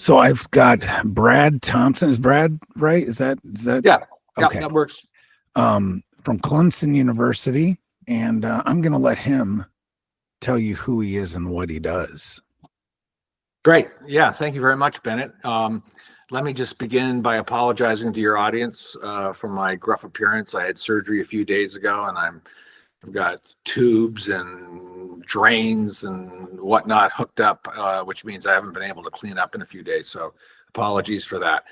So I've got Brad Thompson. Is Brad right? Is that Yeah. okay? Yeah, that works. From Clemson University, and I'm going to let him tell you who he is and what he does. Great. Yeah, thank you very much, Bennett. Let me just begin by apologizing to your audience for my gruff appearance. I had surgery a few days ago, and I've got tubes and drains and whatnot hooked up, which means I haven't been able to clean up in a few days. So apologies for that.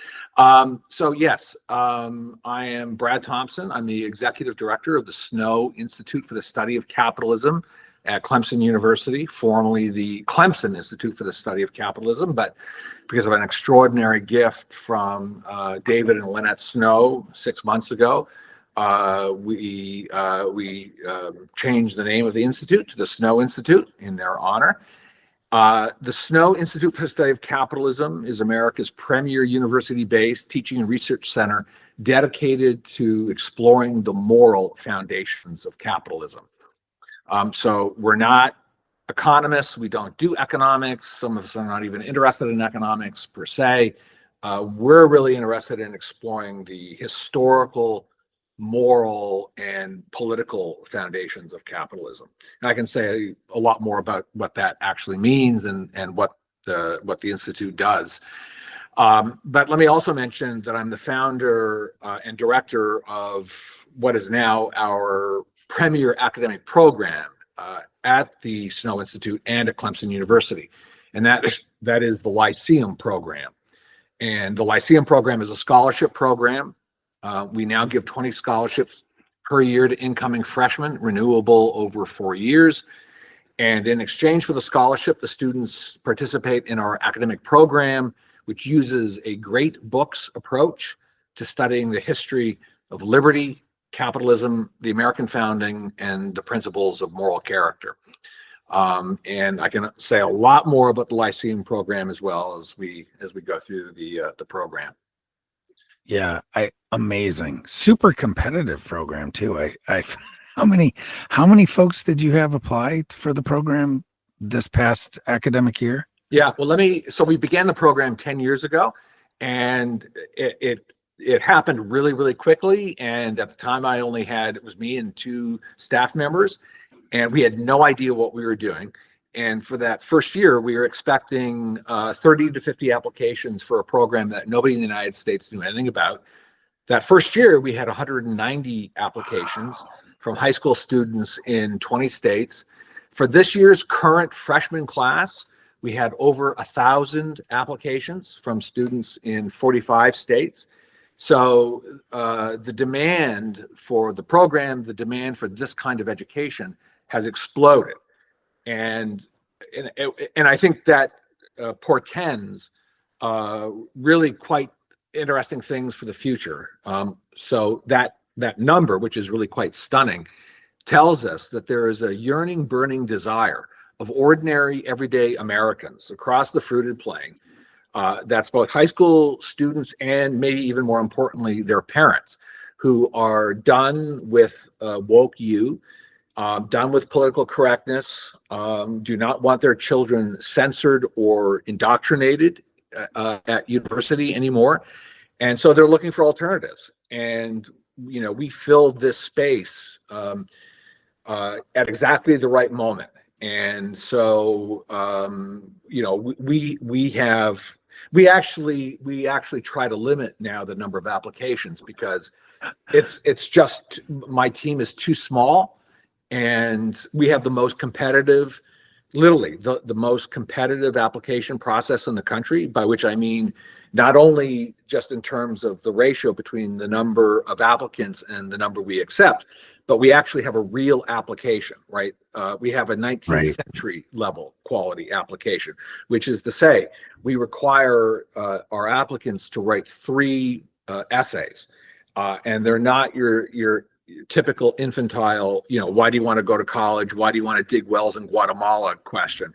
So yes, I am Brad Thompson. I'm the executive director of the Snow Institute for the Study of Capitalism at Clemson University, formerly the Clemson Institute for the Study of Capitalism, but because of an extraordinary gift from David and Lynette Snow 6 months ago, we changed the name of the institute to the Snow Institute in their honor. The Snow Institute for the Study of Capitalism is America's premier university-based teaching and research center dedicated to exploring the moral foundations of capitalism. So we're not economists. We don't do economics. Some of us are not even interested in economics per se. We're really interested in exploring the historical, moral, and political foundations of capitalism. And I can say a lot more about what that actually means and what the Institute does. But let me also mention that I'm the founder and director of what is now our premier academic program at the Snow Institute and at Clemson University. And that is the Lyceum program. And the Lyceum program is a scholarship program. We now give 20 scholarships per year to incoming freshmen, renewable over 4 years. And in exchange for the scholarship, the students participate in our academic program, which uses a great books approach to studying the history of liberty, capitalism, the American founding, and the principles of moral character. And I can say a lot more about the Lyceum program as well as we go through the program. Yeah, amazing, super competitive program too. How many folks did you have apply for the program this past academic year? Yeah, well, so we began the program 10 years ago, and it happened really, really quickly. And at the time it was me and 2 staff members, and we had no idea what we were doing. And for that first year, we were expecting 30 to 50 applications for a program that nobody in the United States knew anything about. That first year, we had 190 applications from high school students in 20 states. For this year's current freshman class, we had over 1,000 applications from students in 45 states. So the demand for the program, the demand for this kind of education has exploded. And I think that portends really quite interesting things for the future. So that number, which is really quite stunning, tells us that there is a yearning, burning desire of ordinary, everyday Americans across the fruited plain. That's both high school students and maybe even more importantly, their parents, who are done with woke you, done with political correctness, do not want their children censored or indoctrinated at university anymore. And so they're looking for alternatives. And, we filled this space at exactly the right moment. And so, we actually try to limit now the number of applications because it's just, my team is too small. And we have the most competitive, literally the most competitive application process in the country, by which I mean not only just in terms of the ratio between the number of applicants and the number we accept, but we actually have a real application, right? We have a 19th century level quality application, which is to say we require our applicants to write 3 essays, and they're not your typical infantile, why do you want to go to college? Why do you want to dig wells in Guatemala question?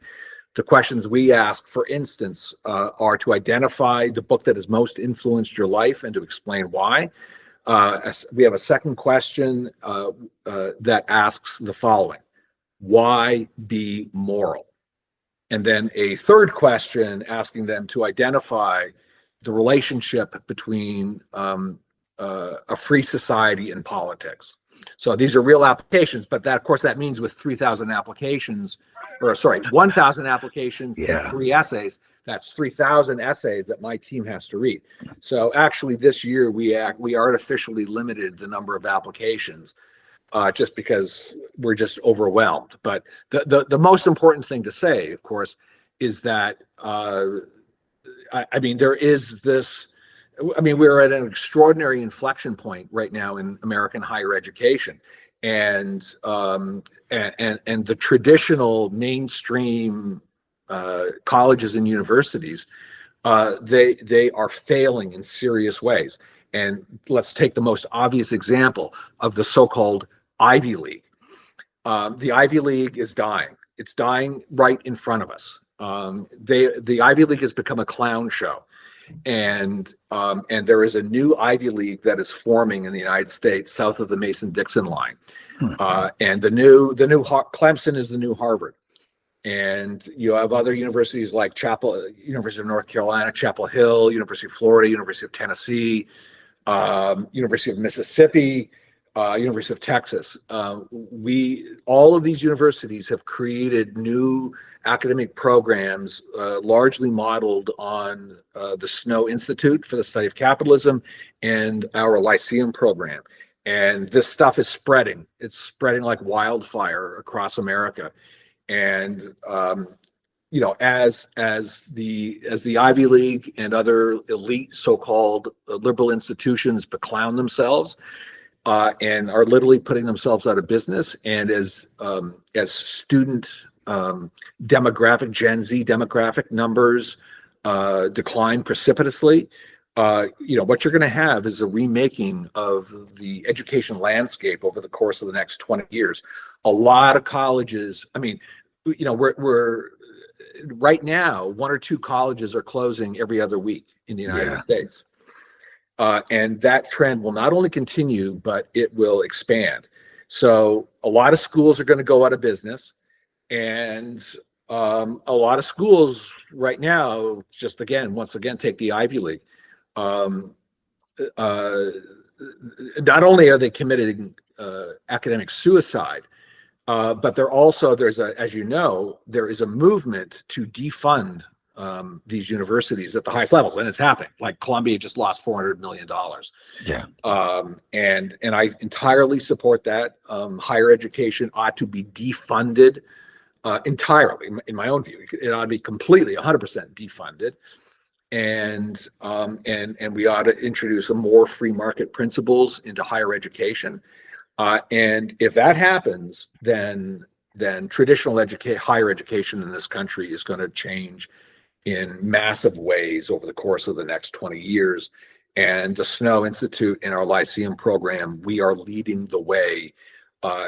The questions we ask, for instance, are to identify the book that has most influenced your life and to explain why. We have a second question that asks the following: why be moral? And then a third question asking them to identify the relationship between a free society and politics. So these are real applications, but that, of course, that means with 3,000 applications, or sorry, 1,000 applications and 3 essays, that's 3,000 essays that my team has to read. So actually this year we artificially limited the number of applications just because we're just overwhelmed. But the most important thing to say, of course, is that I mean, there is this, I mean, we're at an extraordinary inflection point right now in American higher education, and the traditional mainstream colleges and universities, they are failing in serious ways. And let's take the most obvious example of the so-called Ivy League. The Ivy League is dying. It's dying right in front of us. The Ivy League has become a clown show. And there is a new Ivy League that is forming in the United States south of the Mason-Dixon line. And the new Clemson is the new Harvard. And you have other universities like University of North Carolina, Chapel Hill, University of Florida, University of Tennessee, University of Mississippi, University of Texas. All of these universities have created new academic programs largely modeled on the Snow Institute for the Study of Capitalism and our Lyceum program. And this stuff is spreading. It's spreading like wildfire across America. And you know, as the Ivy League and other elite so-called liberal institutions beclown themselves and are literally putting themselves out of business, and as student demographic, Gen Z demographic numbers decline precipitously, you know, what you're going to have is a remaking of the education landscape over the course of the next 20 years. A lot of colleges, I mean, you know, we're right now, 1 or 2 colleges are closing every other week in the United States. And that trend will not only continue, but it will expand. So a lot of schools are going to go out of business. And a lot of schools right now, just once again, take the Ivy League. Not only are they committing academic suicide, but as you know, there is a movement to defund these universities at the highest levels, and it's happening. Like Columbia just lost $400 million. Yeah. And I entirely support that. Higher education ought to be defunded entirely, in my own view. It ought to be completely 100% defunded. And we ought to introduce some more free market principles into higher education. And if that happens, then traditional higher education in this country is going to change in massive ways over the course of the next 20 years. And the Snow Institute and our Lyceum program, we are leading the way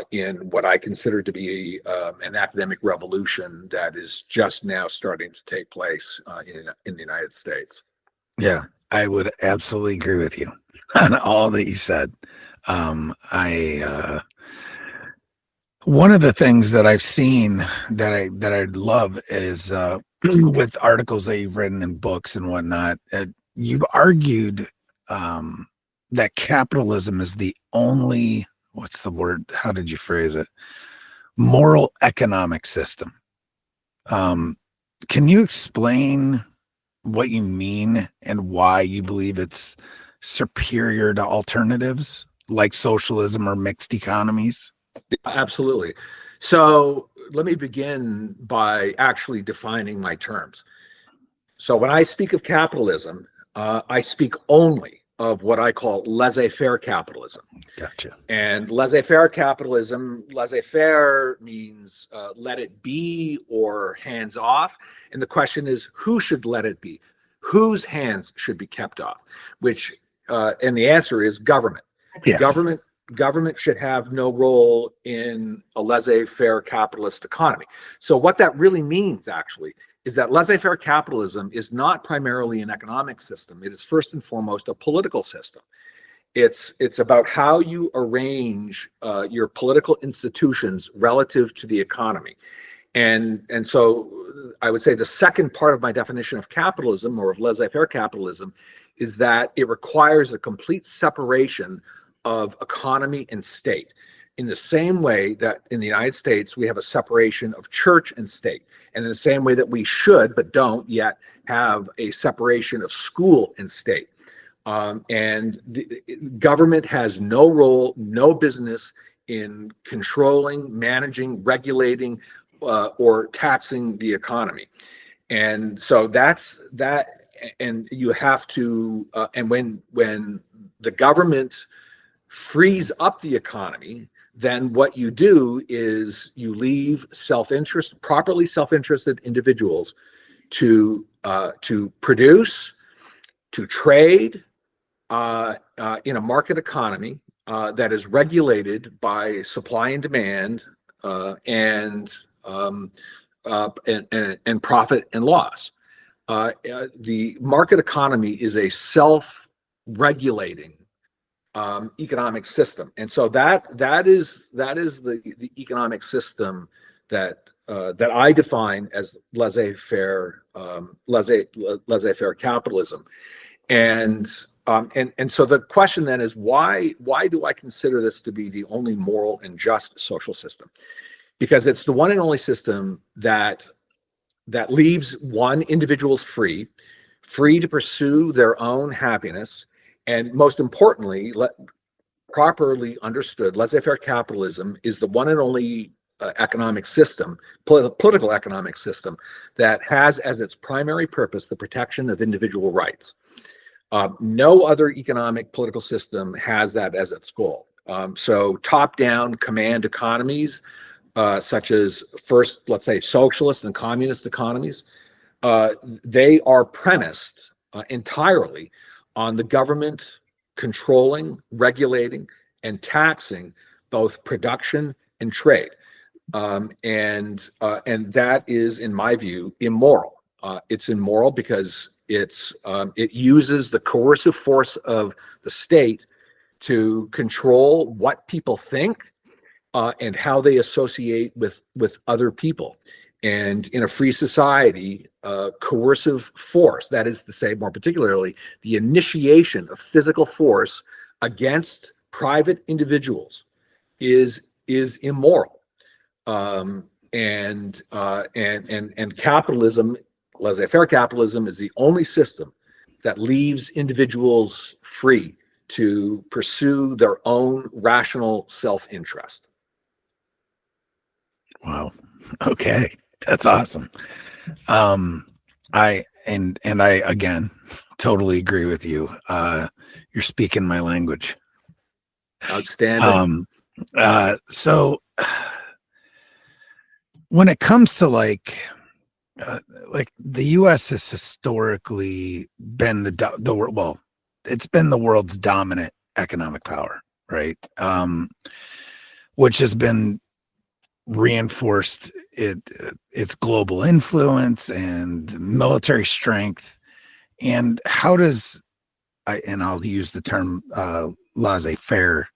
in what I consider to be an academic revolution that is just now starting to take place in the United States. Yeah, I would absolutely agree with you on all that you said. One of the things that I've seen that I love is with articles that you've written in books and whatnot, you've argued that capitalism is the only, what's the word? How did you phrase it? Moral economic system. Can you explain what you mean and why you believe it's superior to alternatives like socialism or mixed economies? Absolutely. So let me begin by actually defining my terms. So when I speak of capitalism, I speak only of what I call laissez-faire capitalism. Gotcha. And laissez-faire capitalism, laissez-faire means let it be or hands off. And the question is, who should let it be? Whose hands should be kept off? Which, and the answer is government. Yes. Government should have no role in a laissez-faire capitalist economy. So what that really means, actually, is that laissez-faire capitalism is not primarily an economic system. It is first and foremost a political system. It's about how you arrange your political institutions relative to the economy. And so I would say the second part of my definition of capitalism, or of laissez-faire capitalism, is that it requires a complete separation of economy and state, in the same way that in the United States we have a separation of church and state, and in the same way that we should but don't yet have a separation of school and state. And the government has no role, no business in controlling, managing, regulating, or taxing the economy. And so that's that. And you have to, and when the government frees up the economy, then what you do is you leave properly self-interested individuals to produce, to trade in a market economy that is regulated by supply and demand, and profit and loss. The market economy is a self-regulating economic system, and so that is the economic system that I define as laissez-faire capitalism. And so the question then is, why do I consider this to be the only moral and just social system? Because it's the one and only system that leaves individuals free to pursue their own happiness, and most importantly, properly understood, laissez-faire capitalism is the one and only economic system, political economic system, that has as its primary purpose the protection of individual rights. No other economic political system has that as its goal. So top-down command economies, such as first, let's say, socialist and communist economies, they are premised entirely on the government controlling, regulating, and taxing both production and trade. And that is, in my view, immoral. It's immoral because it uses the coercive force of the state to control what people think and how they associate with other people. And in a free society, coercive force, that is to say, more particularly, the initiation of physical force against private individuals is immoral. And capitalism, laissez-faire capitalism, is the only system that leaves individuals free to pursue their own rational self-interest. Wow. Okay. That's awesome. I again totally agree with you. You're speaking my language. Outstanding. So when it comes to like the U.S. has historically been it's been the world's dominant economic power, right? Which has been reinforced its global influence and military strength. And how does I'll use the term laissez-faire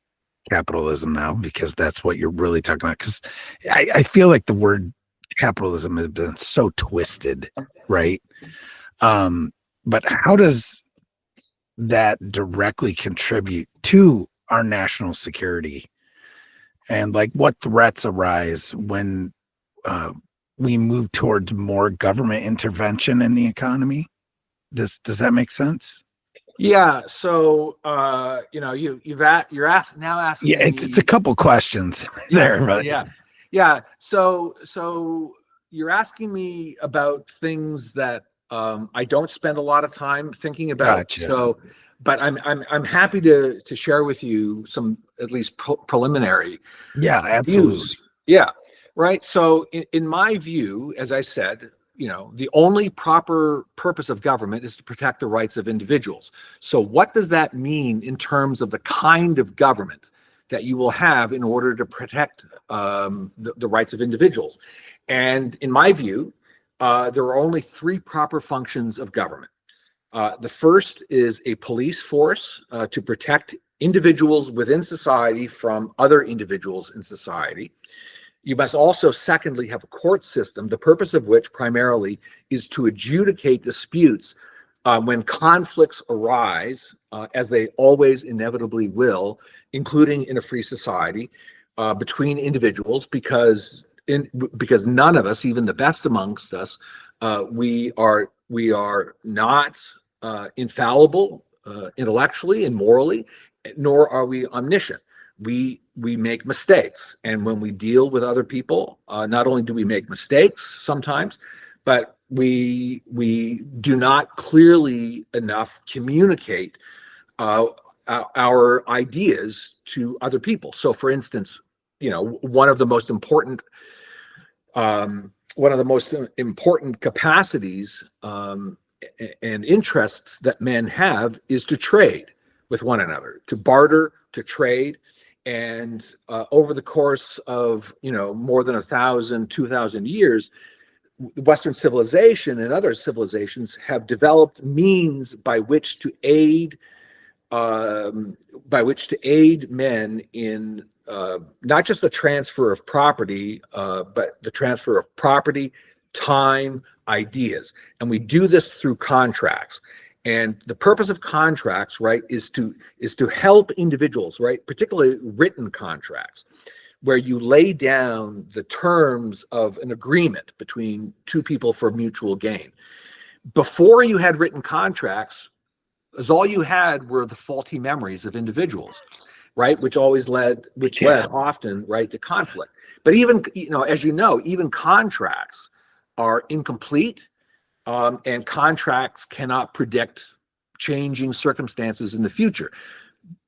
capitalism now, because that's what you're really talking about, because I feel like the word capitalism has been so twisted, right? But how does that directly contribute to our national security? And like, what threats arise when we move towards more government intervention in the economy? Does that make sense? Yeah. So you're asking. Yeah, it's a couple questions there, but yeah. So you're asking me about things that I don't spend a lot of time thinking about. Gotcha. So, but I'm happy to share with you some at least preliminary. Yeah, absolutely. Views. Yeah, right. So in my view, as I said, the only proper purpose of government is to protect the rights of individuals. So what does that mean in terms of the kind of government that you will have in order to protect the rights of individuals? And in my view, there are only three proper functions of government. The first is a police force to protect individuals within society from other individuals in society. You must also, secondly, have a court system, the purpose of which primarily is to adjudicate disputes when conflicts arise, as they always inevitably will, including in a free society, between individuals, because none of us, even the best amongst us, we are not infallible intellectually and morally, nor are we omniscient. We make mistakes, and when we deal with other people, not only do we make mistakes sometimes, but we do not clearly enough communicate our ideas to other people. So, for instance, one of the most important capacities and interests that men have is to trade with one another, to barter, to trade. And over the course of more than 1,000, 2,000 years, Western civilization and other civilizations have developed means by which to aid men in not just the transfer of property, but the transfer of property, time, ideas. And we do this through contracts. And the purpose of contracts, right, is to help individuals, right, particularly written contracts, where you lay down the terms of an agreement between two people for mutual gain. Before you had written contracts, as all you had were the faulty memories of individuals, right, which led often, right, to conflict. But even, as even contracts are incomplete, and contracts cannot predict changing circumstances in the future.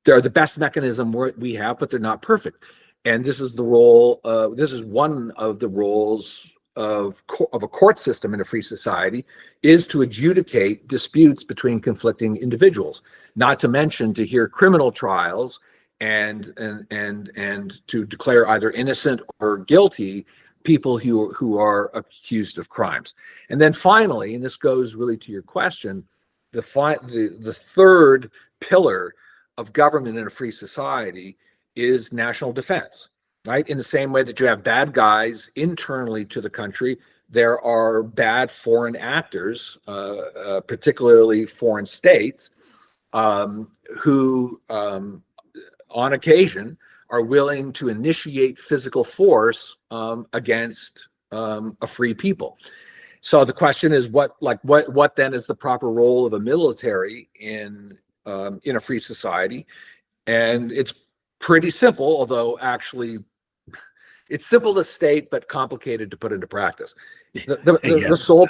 They're the best mechanism we have, but they're not perfect. And this is one of the roles of a court system in a free society, is to adjudicate disputes between conflicting individuals, not to mention to hear criminal trials and to declare either innocent or guilty people who are accused of crimes. And then finally, and this goes really to your question, the third pillar of government in a free society is national defense, right? In the same way that you have bad guys internally to the country, there are bad foreign actors, particularly foreign states, who on occasion are willing to initiate physical force against a free people. So the question is, what then is the proper role of a military in a free society? And it's pretty simple, although actually it's simple to state but complicated to put into practice. The sole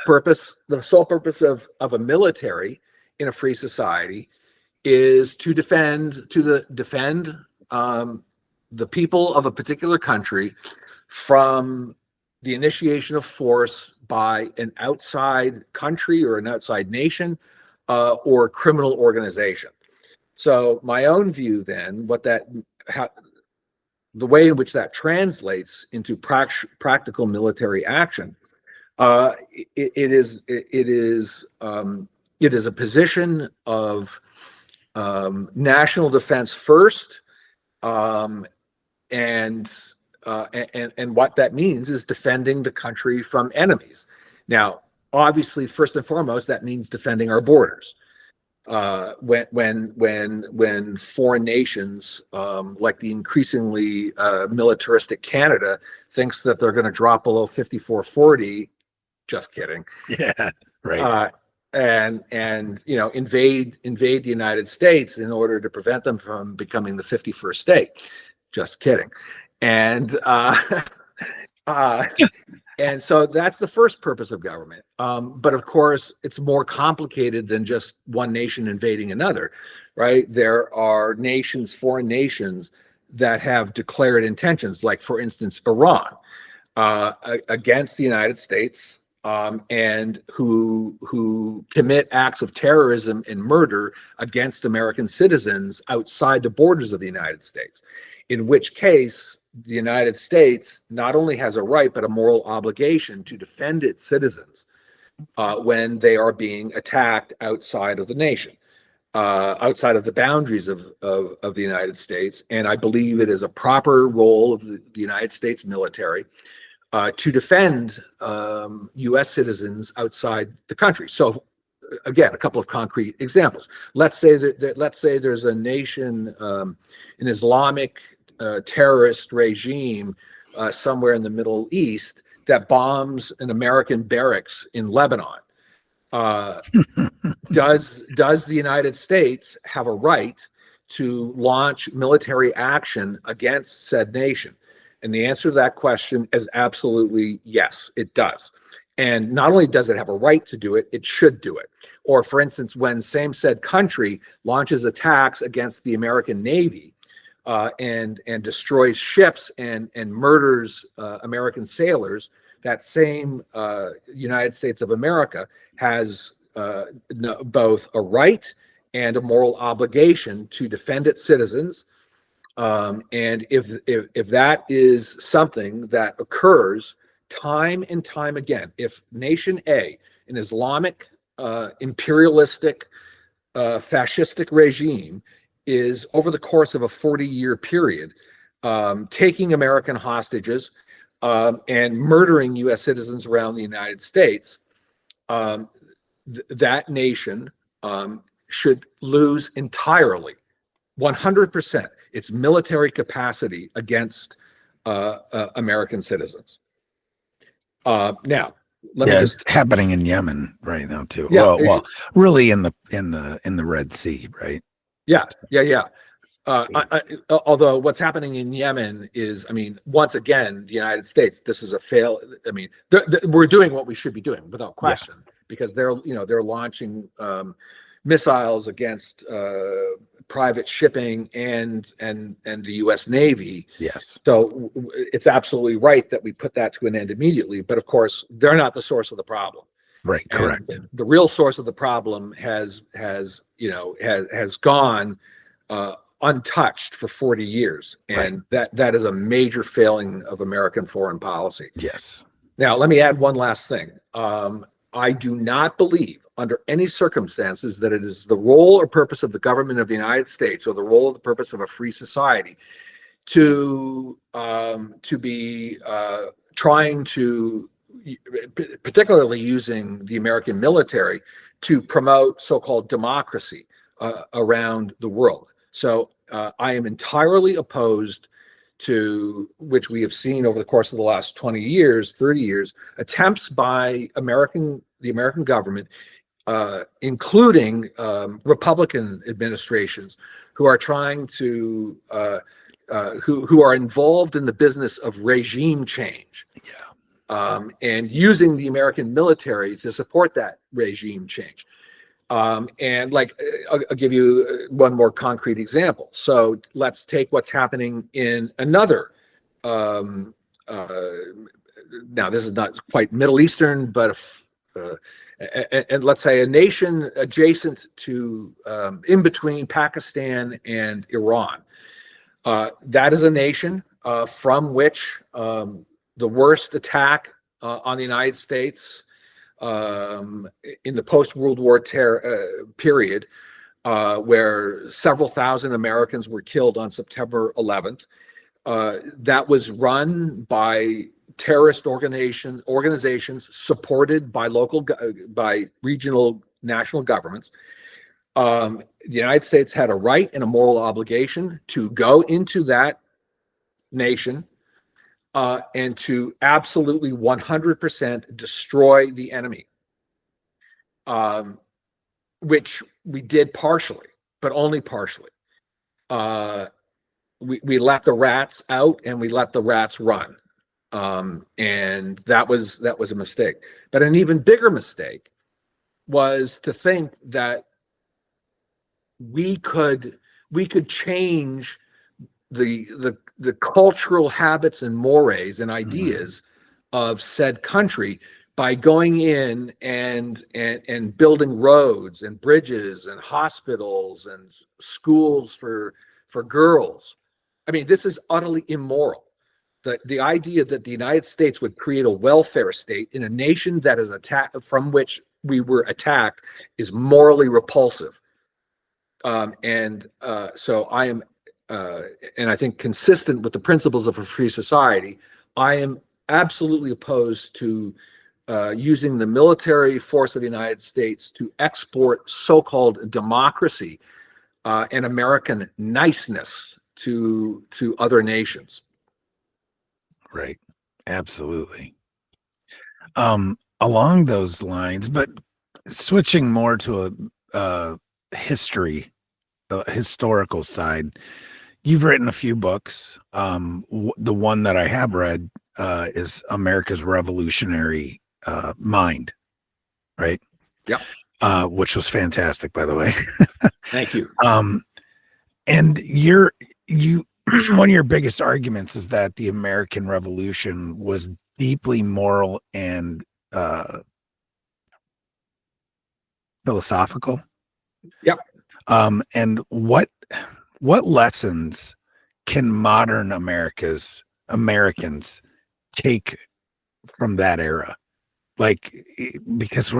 purpose of a military in a free society is to defend the people of a particular country from the initiation of force by an outside country or an outside nation or criminal organization. So my own view then, the way in which that translates into practical military action, it is a position of national defense first, and what that means is defending the country from enemies. Now, obviously, first and foremost, that means defending our borders. When foreign nations, like the increasingly militaristic Canada, thinks that they're going to drop below 5440, just kidding. Yeah, right. And invade the United States in order to prevent them from becoming the 51st state. Just kidding. And and so that's the first purpose of government. But of course, it's more complicated than just one nation invading another, right? There are nations, foreign nations, that have declared intentions, like, for instance, Iran, against the United States, and who commit acts of terrorism and murder against American citizens outside the borders of the United States, in which case the United States not only has a right, but a moral obligation to defend its citizens when they are being attacked outside of the nation. outside of the boundaries of the United States. And I believe it is a proper role of the United States military to defend U.S. citizens outside the country. So, again, a couple of concrete examples. Let's say let's say there's a nation, an Islamic terrorist regime somewhere in the Middle East that bombs an American barracks in Lebanon. Does the United States have a right to launch military action against said nation? And the answer to that question is absolutely yes, it does. And not only does it have a right to do it, it should do it. Or, for instance, when same said country launches attacks against the American Navy and destroys ships and murders American sailors, that same United States of America has both a right and a moral obligation to defend its citizens. And if that is something that occurs time and time again, if nation A, an Islamic, imperialistic, fascistic regime, is over the course of a 40-year period taking American hostages and murdering U.S. citizens around the United States, that nation should lose entirely, 100%, its military capacity against American citizens. Now, it's happening in Yemen right now too. Yeah, well, really in the Red Sea, right? Yeah. Although what's happening in Yemen is, I mean, once again, the United States, this is a fail. I mean, we're doing what we should be doing without question, because they're launching missiles against private shipping and the U.S. Navy. Yes. So it's absolutely right that we put that to an end immediately. But of course, they're not the source of the problem. Right. And correct. the real source of the problem has gone untouched for 40 years, and that is a major failing of American foreign policy. Yes. Now, let me add one last thing. I do not believe, under any circumstances, that it is the role or purpose of the government of the United States, or the role or the purpose of a free society, to be trying to, particularly using the American military, to promote so-called democracy around the world. So I am entirely opposed to, which we have seen over the course of the last 20 years, 30 years, attempts by the American government, including Republican administrations, who are trying to, who are involved in the business of regime change. And using the American military to support that regime change. And I'll give you one more concrete example. So let's take what's happening in another, now this is not quite Middle Eastern, but and let's say a nation adjacent to, in between Pakistan and Iran. That is a nation from which the worst attack on the United States in the post-World War period, where several thousand Americans were killed on September 11th. That was run by terrorist organizations supported by by regional national governments. The United States had a right and a moral obligation to go into that nation and to absolutely 100% destroy the enemy, which we did partially, but only partially. We let the rats out and we let the rats run, and that was a mistake. But an even bigger mistake was to think that we could change the cultural habits and mores and ideas of said country by going in and building roads and bridges and hospitals and schools for girls. I mean, this is utterly immoral. The idea that the United States would create a welfare state in a nation that is from which we were attacked is morally repulsive. So I am, and I think consistent with the principles of a free society, I am absolutely opposed to using the military force of the United States to export so-called democracy and American niceness to other nations. Right. Absolutely. Along those lines, but switching more to history, historical side, you've written a few books. The one that I have read is America's Revolutionary Mind, right? Yep. Which was fantastic, by the way. Thank you. And you one of your biggest arguments is that the American Revolution was deeply moral and philosophical. Yep. And what lessons can modern Americans take from that era? Like, because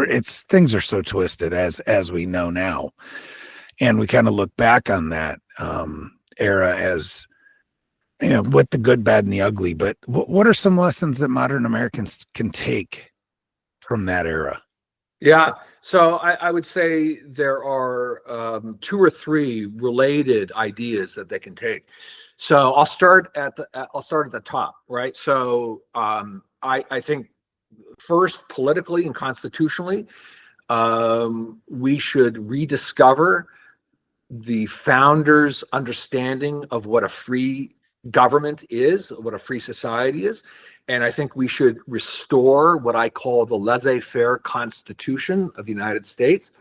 things are so twisted as we know now, and we kind of look back on that era as, with the good, bad, and the ugly. But what are some lessons that modern Americans can take from that era? Yeah. So I would say there are two or three related ideas that they can take. So I'll start at the top, right? So I think first, politically and constitutionally, we should rediscover the founders' understanding of what a free government is, what a free society is. And I think we should restore what I call the laissez-faire Constitution of the United States.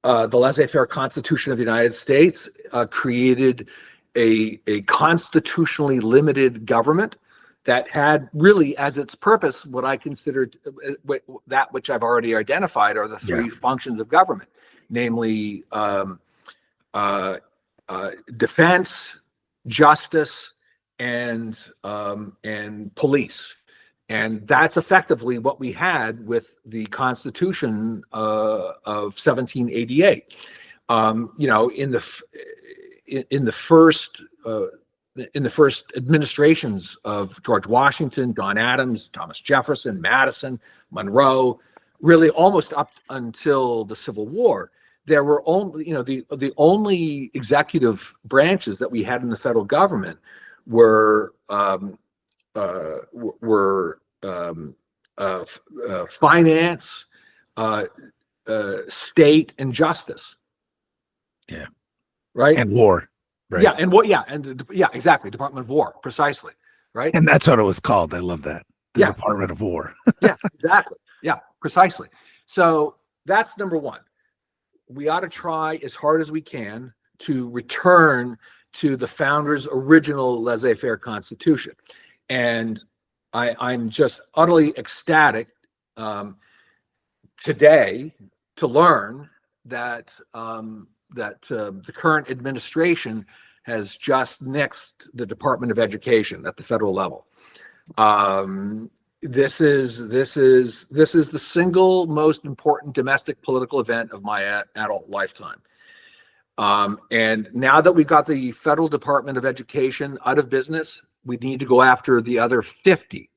The laissez-faire Constitution of the United States created a constitutionally limited government that had really as its purpose what I considered that which I've already identified are the three functions of government, namely defense, justice, and police. And that's effectively what we had with the Constitution of 1788. In the first administrations of George Washington, John Adams, Thomas Jefferson, Madison, Monroe, really almost up until the Civil War, there were only, the only executive branches that we had in the federal government were finance, state, and justice. Yeah. Right. And war. Right. Yeah. And what? Yeah. And yeah, exactly. Department of War. Precisely. Right. And that's what it was called. I love that. The Department of War. Yeah, exactly. Yeah, precisely. So that's number one. We ought to try as hard as we can to return to the founders' original laissez-faire Constitution. And I'm just utterly ecstatic today to learn that the current administration has just nixed the Department of Education at the federal level. This is the single most important domestic political event of my adult lifetime. And now that we've got the federal Department of Education out of business, we need to go after the other 50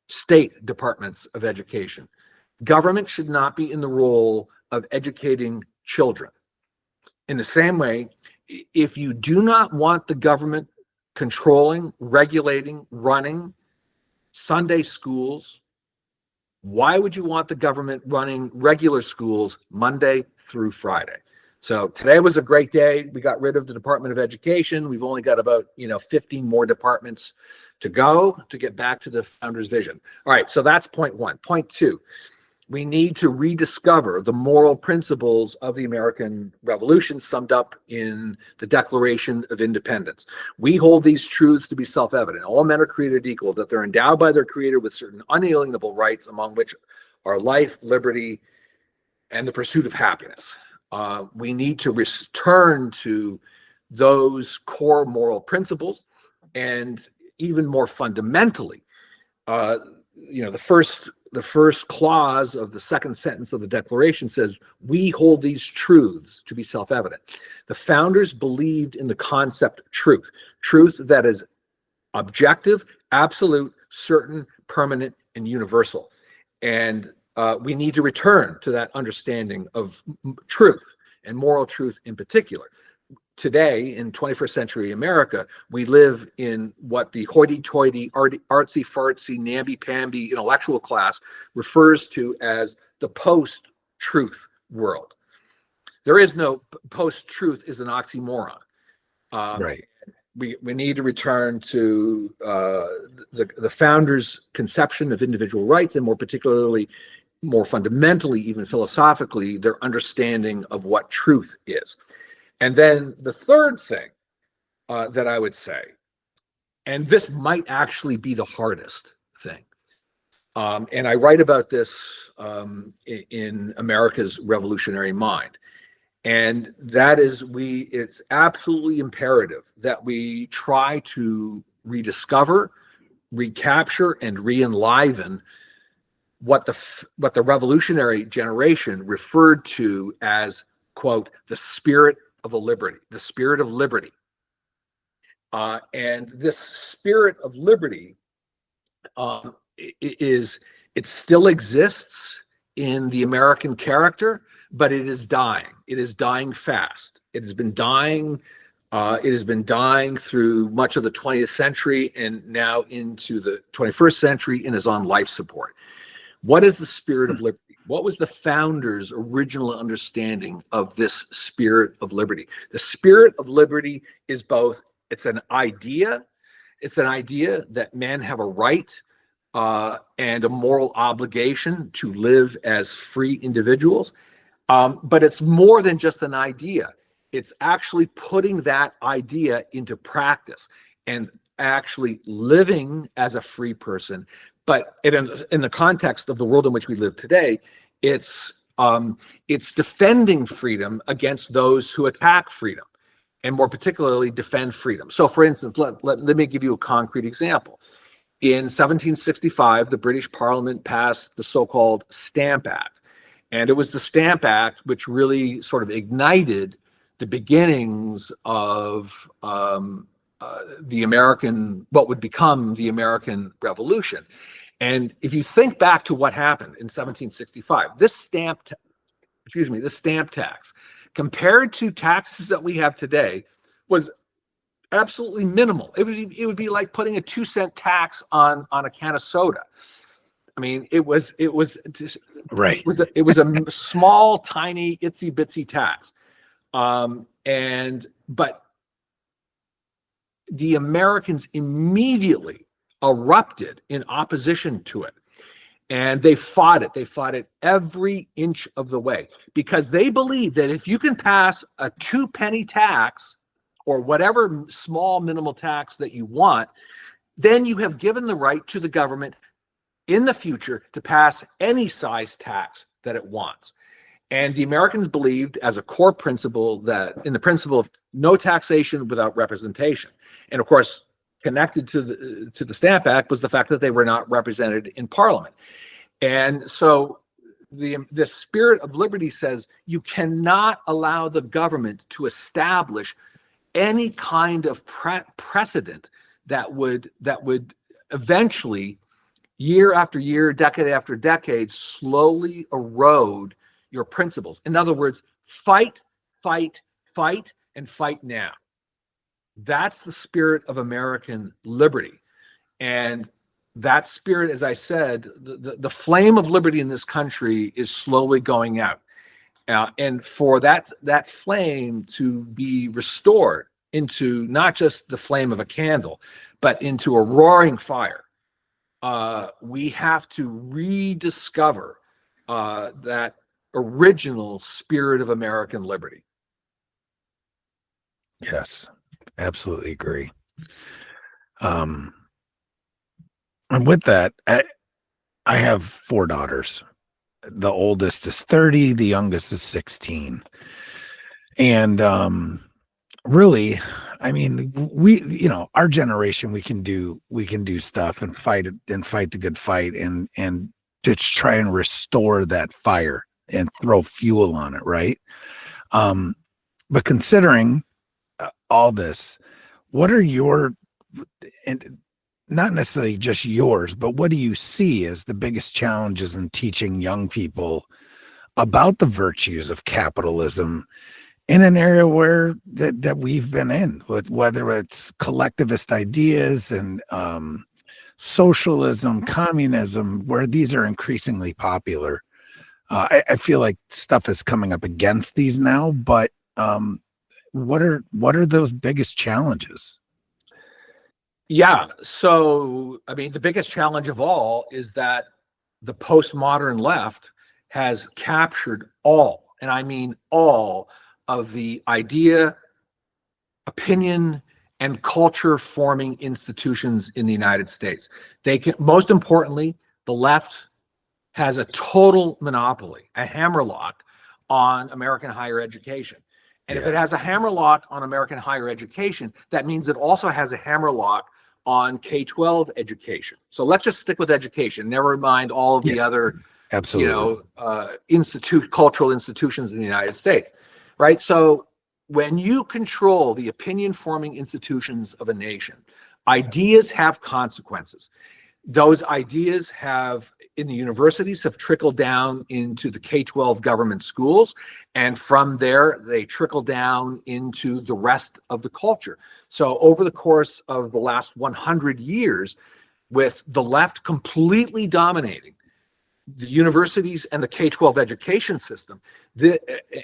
state departments of education. Government should not be in the role of educating children. In the same way, if you do not want the government controlling, regulating, running Sunday schools, why would you want the government running regular schools Monday through Friday? So today was a great day. We got rid of the Department of Education. We've only got about 15 more departments to go to get back to the founder's vision. All right, so that's point one. Point two, we need to rediscover the moral principles of the American Revolution summed up in the Declaration of Independence. We hold these truths to be self-evident. All men are created equal, that they're endowed by their Creator with certain unalienable rights, among which are life, liberty, and the pursuit of happiness. We need to return to those core moral principles, and even more fundamentally, the first the first clause of the second sentence of the Declaration says, "We hold these truths to be self-evident." The founders believed in the concept of truth, truth that is objective, absolute, certain, permanent, and universal. And we need to return to that understanding of truth, and moral truth in particular. Today, in 21st century America, we live in what the hoity-toity, artsy-fartsy, namby-pamby intellectual class refers to as the post-truth world. There is no post-truth, is an oxymoron. Right. We need to return to the founders' conception of individual rights, and more particularly, more fundamentally, even philosophically, their understanding of what truth is. And then the third thing that I would say, and this might actually be the hardest thing, and I write about this in America's Revolutionary Mind, and that is it's absolutely imperative that we try to rediscover, recapture, and re-enliven what the revolutionary generation referred to as, quote, the spirit of liberty, the spirit of liberty. And this spirit of liberty it still exists in the American character, but it is dying. It is dying fast. It has been dying. It has been dying through much of the 20th century and now into the 21st century, and is on life support. What is the spirit of liberty? What was the founders' original understanding of this spirit of liberty? The spirit of liberty is both, it's an idea that men have a right and a moral obligation to live as free individuals. But it's more than just an idea. It's actually putting that idea into practice and actually living as a free person. But in the context of the world in which we live today, it's defending freedom against those who attack freedom, and more particularly defend freedom. So, for instance, let me give you a concrete example. In 1765, the British Parliament passed the so-called Stamp Act. And it was the Stamp Act which really sort of ignited the beginnings of the American, what would become the American Revolution. And if you think back to what happened in 1765, this stamp tax, compared to taxes that we have today, was absolutely minimal. It would be like putting a 2-cent tax on a can of soda. I mean, it was Right. It was a small, tiny, itsy bitsy tax, but the Americans immediately erupted in opposition to it, and they fought it. They fought it every inch of the way, because they believed that if you can pass a 2-penny tax or whatever small minimal tax that you want, then you have given the right to the government in the future to pass any size tax that it wants. And the Americans believed, as a core principle, that in the principle of no taxation without representation. And of course, connected to the Stamp Act was the fact that they were not represented in Parliament. And so the spirit of liberty says you cannot allow the government to establish any kind of precedent that would eventually, year after year, decade after decade, slowly erode your principles. In other words, fight, fight, fight, and fight now. That's the spirit of American liberty. And that spirit, as I said, the flame of liberty in this country is slowly going out. And for that flame to be restored into not just the flame of a candle, but into a roaring fire, we have to rediscover that original spirit of American liberty. Yes, absolutely agree. And with that, I have 4 daughters. The oldest is 30, the youngest is 16. And really, I mean, our generation, we can do stuff and fight the good fight and to try and restore that fire and throw fuel on it, right? But considering all this, what are your, and not necessarily just yours, but what do you see as the biggest challenges in teaching young people about the virtues of capitalism in an area where that we've been in, with whether it's collectivist ideas and socialism, communism, where these are increasingly popular? I feel like stuff is coming up against these now, but what are those biggest challenges? Yeah. So, I mean, the biggest challenge of all is that the postmodern left has captured all, and I mean all, of the idea, opinion, and culture forming institutions in the United States. They can, most importantly, the left has a total monopoly, a hammerlock on American higher education. And if it has a hammerlock on American higher education, that means it also has a hammerlock on K-12 education. So let's just stick with education. Never mind all of the other, Absolutely. cultural institutions in the United States, right? So when you control the opinion forming institutions of a nation, ideas have consequences. Those ideas have, in the universities, have trickled down into the K-12 government schools, and from there they trickle down into the rest of the culture. So over the course of the last 100 years, with the left completely dominating the universities and the K-12 education system,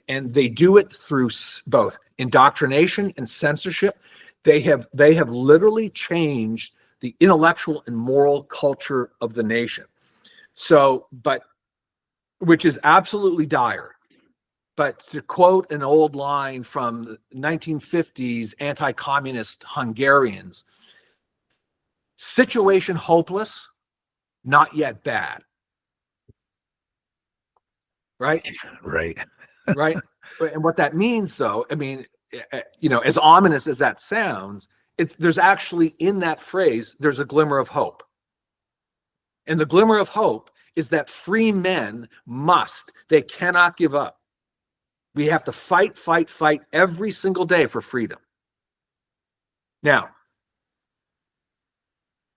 and they do it through both indoctrination and censorship, they have literally changed the intellectual and moral culture of the nation. So, but which is absolutely dire. But to quote an old line from the 1950s anti-communist Hungarians, situation hopeless, not yet bad. Right? Right. Right. And what that means, though, I mean, as ominous as that sounds, there's actually, in that phrase, there's a glimmer of hope. And the glimmer of hope is that free men they cannot give up. We have to fight, fight, fight every single day for freedom. Now,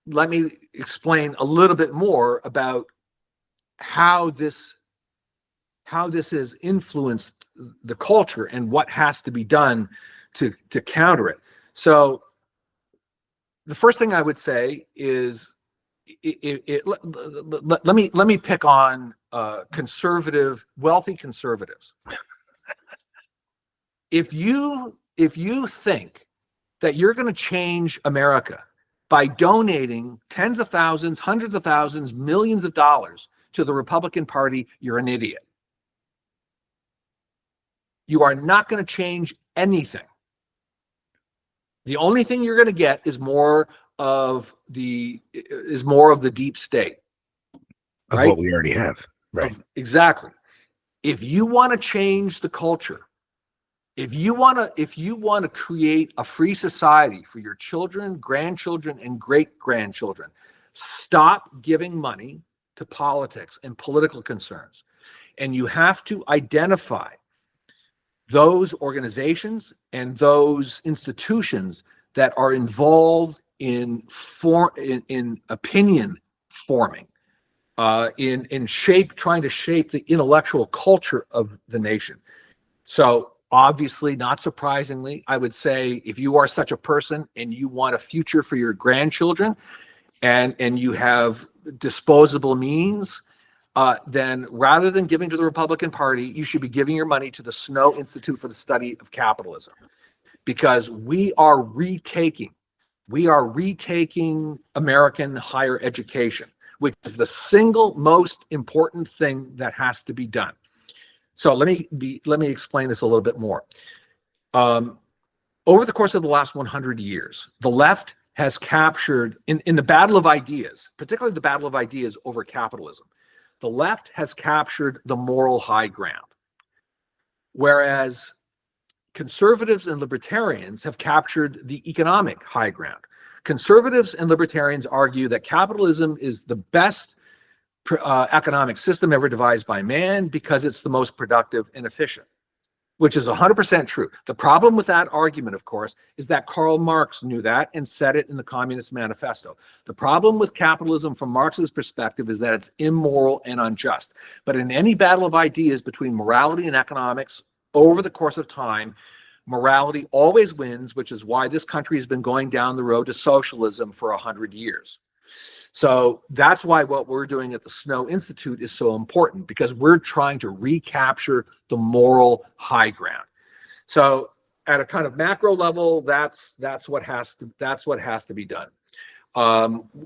let me explain a little bit more about how this has influenced the culture and what has to be done to counter it. So the first thing I would say is, let me pick on wealthy conservatives. If you think that you're going to change America by donating tens of thousands, hundreds of thousands, millions of dollars to the Republican Party, you're an idiot. You are not going to change anything. The only thing you're going to get is more of the deep state, right? Of what we already have. Right. Exactly. If you want to change the culture, if you want to create a free society for your children, grandchildren, and great-grandchildren, stop giving money to politics and political concerns. And you have to identify those organizations and those institutions that are involved in opinion forming, trying to shape the intellectual culture of the nation. So obviously, not surprisingly, I would say, if you are such a person and you want a future for your grandchildren, and you have disposable means, then rather than giving to the Republican Party, you should be giving your money to the Snow Institute for the Study of Capitalism, because we are retaking American higher education, which is the single most important thing that has to be done. So let me explain this a little bit more. Over the course of the last 100 years, the left has captured, in the battle of ideas, particularly the battle of ideas over capitalism, the left has captured the moral high ground, whereas conservatives and libertarians have captured the economic high ground. Conservatives and libertarians argue that capitalism is the best economic system ever devised by man because it's the most productive and efficient, which is 100% true. The problem with that argument, of course, is that Karl Marx knew that and said it in the Communist Manifesto. The problem with capitalism from Marx's perspective is that it's immoral and unjust. But in any battle of ideas between morality and economics over the course of time, morality always wins, which is why this country has been going down the road to socialism for 100 years. So that's why what we're doing at the Snow Institute is so important, because we're trying to recapture the moral high ground. So at a kind of macro level, that's what has to be done.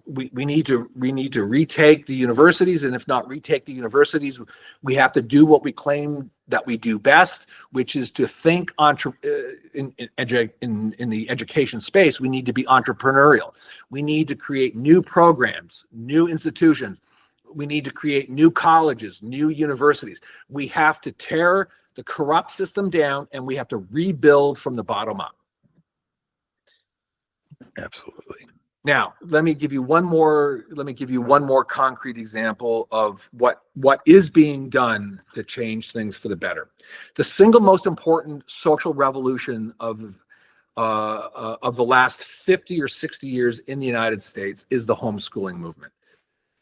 We need to retake the universities, and if not retake the universities, we have to do what we claim that we do best, which is to think in the education space. We need to be entrepreneurial. We need to create new programs, new institutions. We need to create new colleges, new universities. We have to tear the corrupt system down, and we have to rebuild from the bottom up. Absolutely. Now, let me give you one more concrete example of what is being done to change things for the better. The single most important social revolution of the last 50 or 60 years in the United States is the homeschooling movement.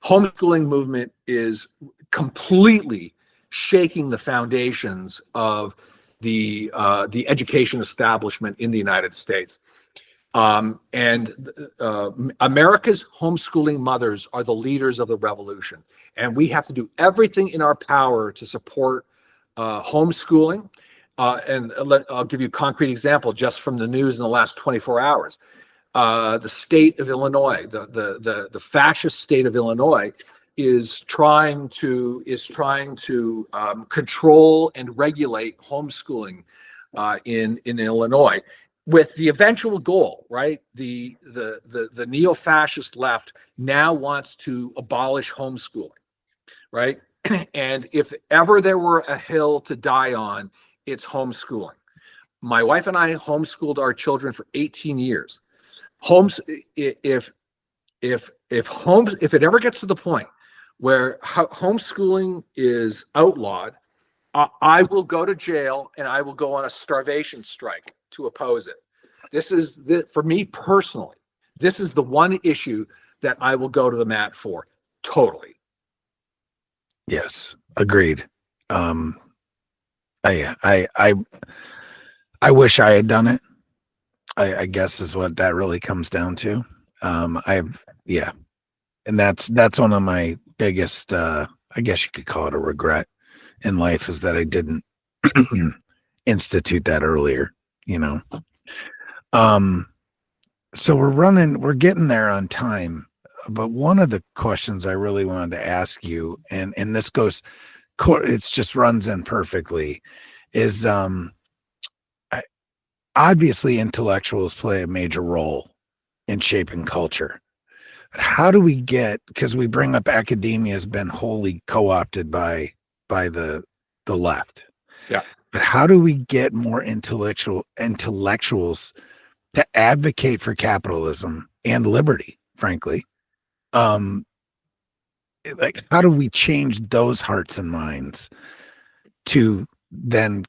Homeschooling movement is completely shaking the foundations of the education establishment in the United States. America's homeschooling mothers are the leaders of the revolution, and we have to do everything in our power to support homeschooling. I'll give you a concrete example just from the news in the last 24 hours. The state of Illinois, the fascist state of Illinois, is trying to control and regulate homeschooling in Illinois, with the eventual goal, right? The neo-fascist left now wants to abolish homeschooling, right? And if ever there were a hill to die on, it's homeschooling. My wife and I homeschooled our children for 18 years. If it ever gets to the point where homeschooling is outlawed, I will go to jail and I will go on a starvation strike to oppose it. For me personally, this is the one issue that I will go to the mat for. Totally. Yes, agreed. I wish I had done it. I guess is what that really comes down to. And that's one of my biggest, I guess you could call it a regret in life, is that I didn't institute that earlier, So we're getting there on time, but one of the questions I really wanted to ask you, and this goes, it just runs in perfectly, is obviously intellectuals play a major role in shaping culture. But how do we because we bring up academia has been wholly co-opted by the left. Yeah. But how do we get more intellectuals to advocate for capitalism and liberty, frankly? Like, how do we change those hearts and minds to then,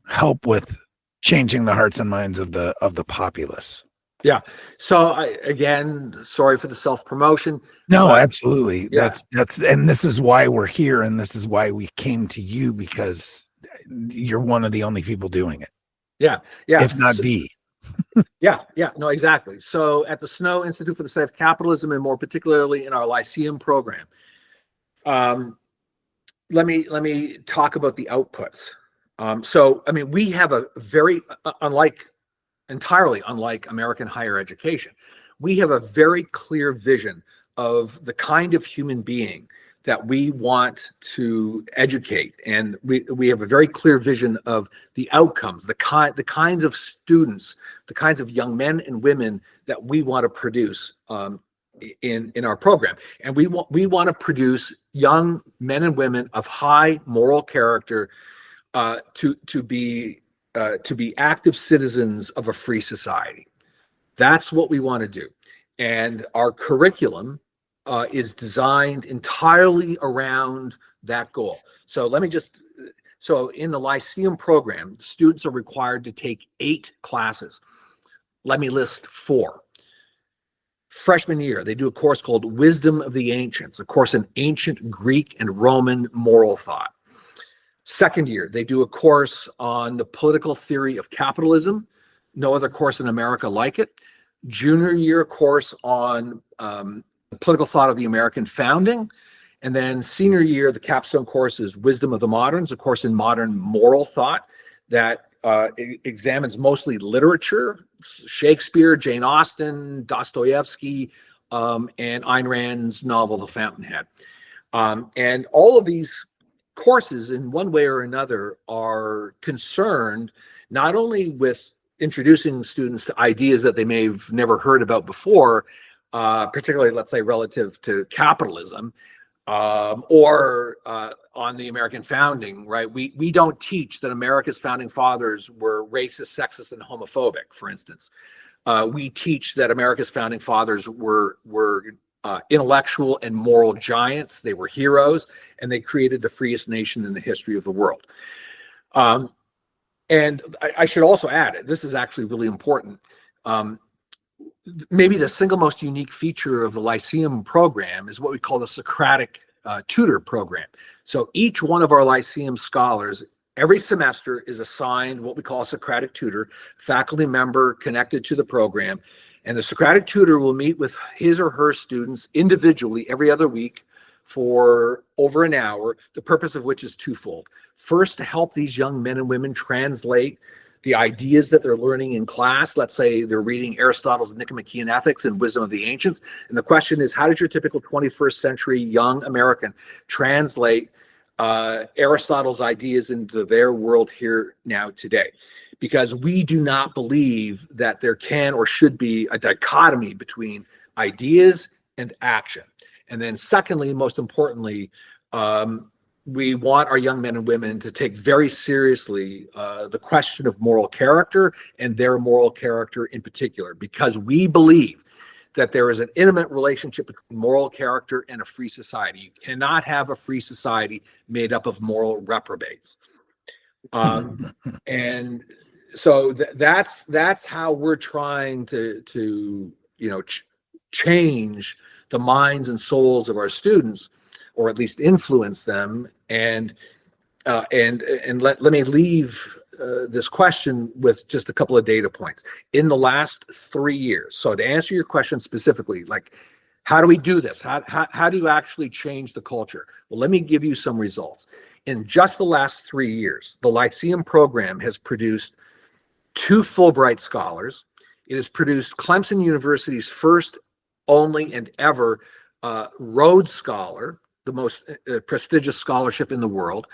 help with changing the hearts and minds of the populace? Yeah. So again, sorry for the self-promotion. No, absolutely. Yeah. That's and this is why we're here, and this is why we came to you, because you're one of the only people doing it. Yeah. Yeah. If not the. Yeah. No, exactly. So at the Snow Institute for the Study of Capitalism, and more particularly in our Lyceum program, let me talk about the outputs. We have a very entirely unlike American higher education, we have a very clear vision of the kind of human being that we want to educate, and we have a very clear vision of the outcomes, the kinds of students, the kinds of young men and women that we want to produce in our program. And we want to produce young men and women of high moral character to be active citizens of a free society. That's what we want to do. And our curriculum is designed entirely around that goal. So so in the Lyceum program, students are required to take 8 classes. Let me list 4. Freshman year, they do a course called Wisdom of the Ancients, a course in ancient Greek and Roman moral thought. Second year, they do a course on the political theory of capitalism. No other course in America like it. Junior year, course on the political thought of the American founding. And then senior year, the capstone course is Wisdom of the Moderns, a course in modern moral thought that examines mostly literature, Shakespeare, Jane Austen, Dostoevsky, and Ayn Rand's novel, The Fountainhead. And all of these courses, in one way or another, are concerned not only with introducing students to ideas that they may have never heard about before, particularly, let's say, relative to capitalism, or on the American founding, right? We don't teach that America's founding fathers were racist, sexist, and homophobic, for instance. We teach that America's founding fathers were intellectual and moral giants. They were heroes, and they created the freest nation in the history of the world. And I should also add, this is actually really important. Maybe the single most unique feature of the Lyceum program is what we call the Socratic tutor program. So each one of our Lyceum scholars every semester is assigned what we call a Socratic tutor, faculty member connected to the program. And the Socratic tutor will meet with his or her students individually every other week for over an hour, the purpose of which is twofold. First, to help these young men and women translate the ideas that they're learning in class. Let's say they're reading Aristotle's Nicomachean Ethics and Wisdom of the Ancients. And the question is, how does your typical 21st century young American translate Aristotle's ideas into their world here, now, today? Because we do not believe that there can or should be a dichotomy between ideas and action. And then secondly, most importantly, we want our young men and women to take very seriously the question of moral character, and their moral character in particular, because we believe that there is an intimate relationship between moral character and a free society. You cannot have a free society made up of moral reprobates. And so that's how we're trying to change the minds and souls of our students, or at least influence them. And let me leave this question with just a couple of data points. In the last 3 years, so to answer your question specifically, like, how do we do this? How do you actually change the culture? Well, let me give you some results. In just the last 3 years, the Lyceum program has produced 2 Fulbright scholars. It has produced Clemson University's first, only, and ever Rhodes Scholar, the most prestigious scholarship in the world.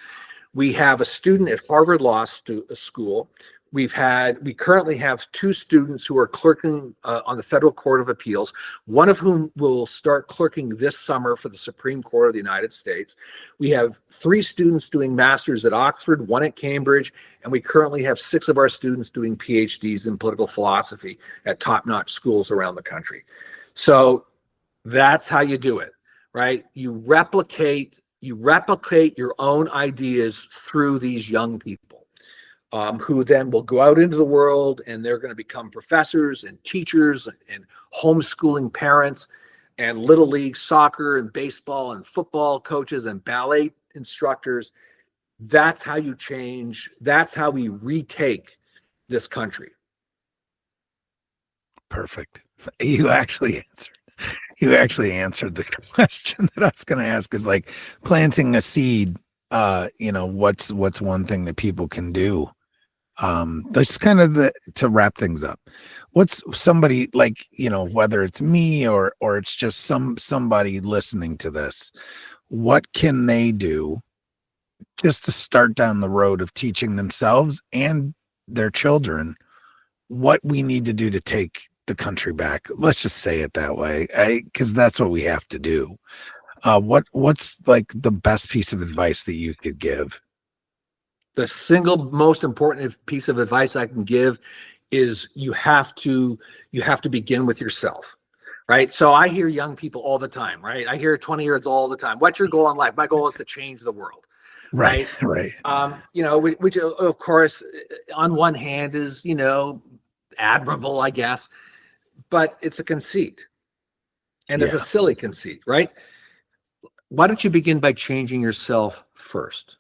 We have a student at Harvard Law School. We currently have 2 students who are clerking on the Federal Court of Appeals, one of whom will start clerking this summer for the Supreme Court of the United States. We have 3 students doing masters at Oxford, 1 at Cambridge, and we currently have 6 of our students doing PhDs in political philosophy at top-notch schools around the country. So that's how you do it, right? You replicate your own ideas through these young people, who then will go out into the world, and they're going to become professors and teachers and homeschooling parents and little league soccer and baseball and football coaches and ballet instructors. That's how you change. That's how we retake this country. Perfect. You actually answered the question that I was going to ask, is like planting a seed. What's one thing that people can do? That's kind of to wrap things up. What's somebody, like, whether it's me or it's just somebody listening to this, what can they do just to start down the road of teaching themselves and their children what we need to do to take the country back? Let's just say it that way, because that's what we have to do. What's like the best piece of advice that you could give? The single most important piece of advice I can give is you have to begin with yourself, right? So I hear young people all the time, right? I hear 20-year-olds all the time. What's your goal in life? My goal is to change the world, Right. right? Right. Which of course, on one hand is, admirable, I guess, but it's a conceit, and it's a Yeah. silly conceit, right? Why don't you begin by changing yourself first,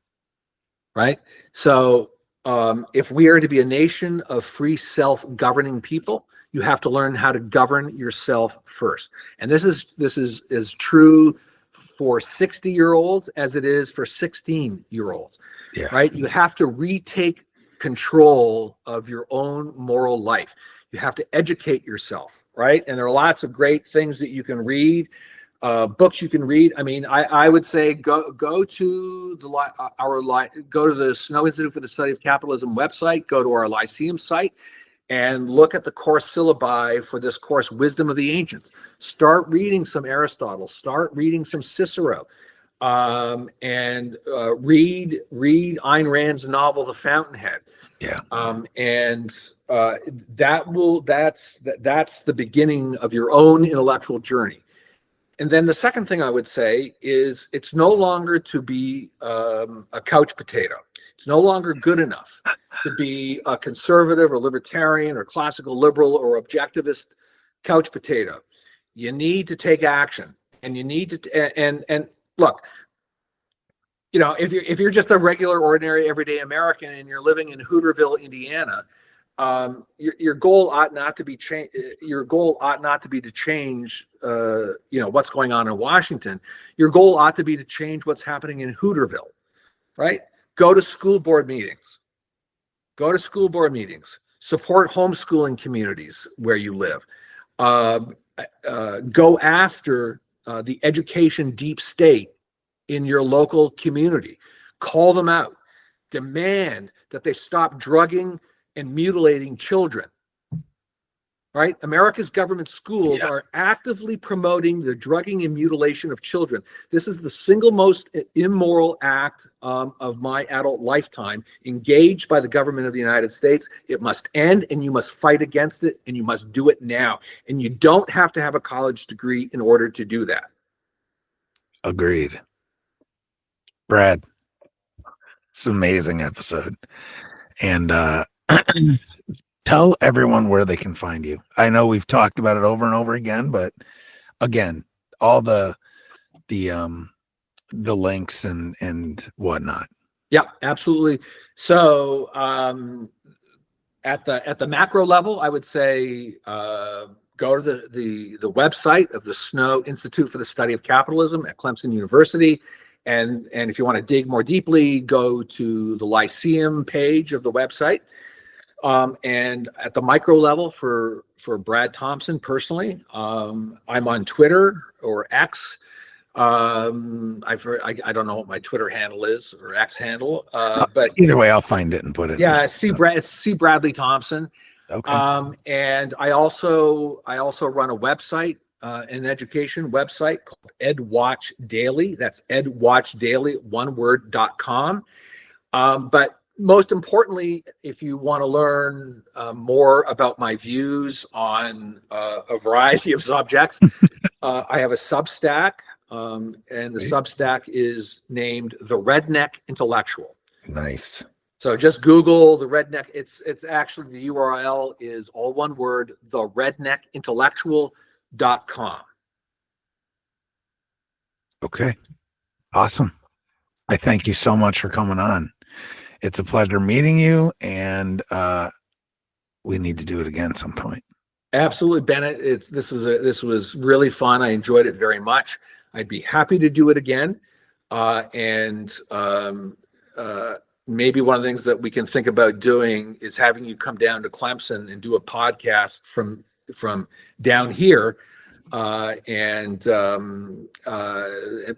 right? So if we are to be a nation of free self-governing people, you have to learn how to govern yourself first. And this is as true for 60-year-olds as it is for 16-year-olds, Yeah. right? You have to retake control of your own moral life. You have to educate yourself, right? And there are lots of great things that you can read, books you can read. I mean, I would say go to go to the Snow Institute for the Study of Capitalism website, go to our Lyceum site, and look at the course syllabi for this course, Wisdom of the Ancients. Start reading some Aristotle, start reading some Cicero, and read Ayn Rand's novel, The Fountainhead. Yeah. That's the beginning of your own intellectual journey. And then the second thing I would say is it's no longer to be a couch potato. It's no longer good enough to be a conservative or libertarian or classical liberal or objectivist couch potato. You need to take action, and you need to and look. If you're just a regular, ordinary, everyday American and you're living in Hooterville, Indiana, your goal ought not to be Your goal ought not to be to change, what's going on in Washington. Your goal ought to be to change what's happening in Hooterville, right? Go to school board meetings. Go to school board meetings. Support homeschooling communities where you live. Go after the education deep state in your local community. Call them out. Demand that they stop drugging and mutilating children. Right? America's government schools are actively promoting the drugging and mutilation of children. This is the single most immoral act of my adult lifetime, engaged by the government of the United States. It must end, and you must fight against it, and you must do it now. And you don't have to have a college degree in order to do that. Agreed. Brad, it's an amazing episode. And tell everyone where they can find you. I know we've talked about it over and over again, but again, all the links and whatnot. Yeah, absolutely. So at the macro level, I would say go to the website of the Snow Institute for the Study of Capitalism at Clemson University. And if you want to dig more deeply, go to the Lyceum page of the website. And at the micro level for Brad Thompson personally, I'm on Twitter or X. I don't know what my Twitter handle is or X handle, but either way, I'll find it and put it. Yeah, it's C Bradley Thompson. Okay. And I also run a website, an education website called EdWatch Daily. That's EdWatch Daily, one word.com. But most importantly, if you want to learn more about my views on a variety of subjects, I have a Substack, and the Substack is named The Redneck Intellectual. Nice. So just Google The Redneck. It's actually, the URL is all one word, theredneckintellectual.com. Okay. Awesome. I thank you so much for coming on. It's a pleasure meeting you, and we need to do it again some point. Absolutely, Bennett. This was really fun. I enjoyed it very much. I'd be happy to do it again. Maybe one of the things that we can think about doing is having you come down to Clemson and do a podcast from down here,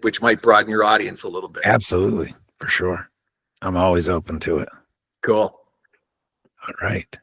which might broaden your audience a little bit. Absolutely, for sure. I'm always open to it. Cool. All right.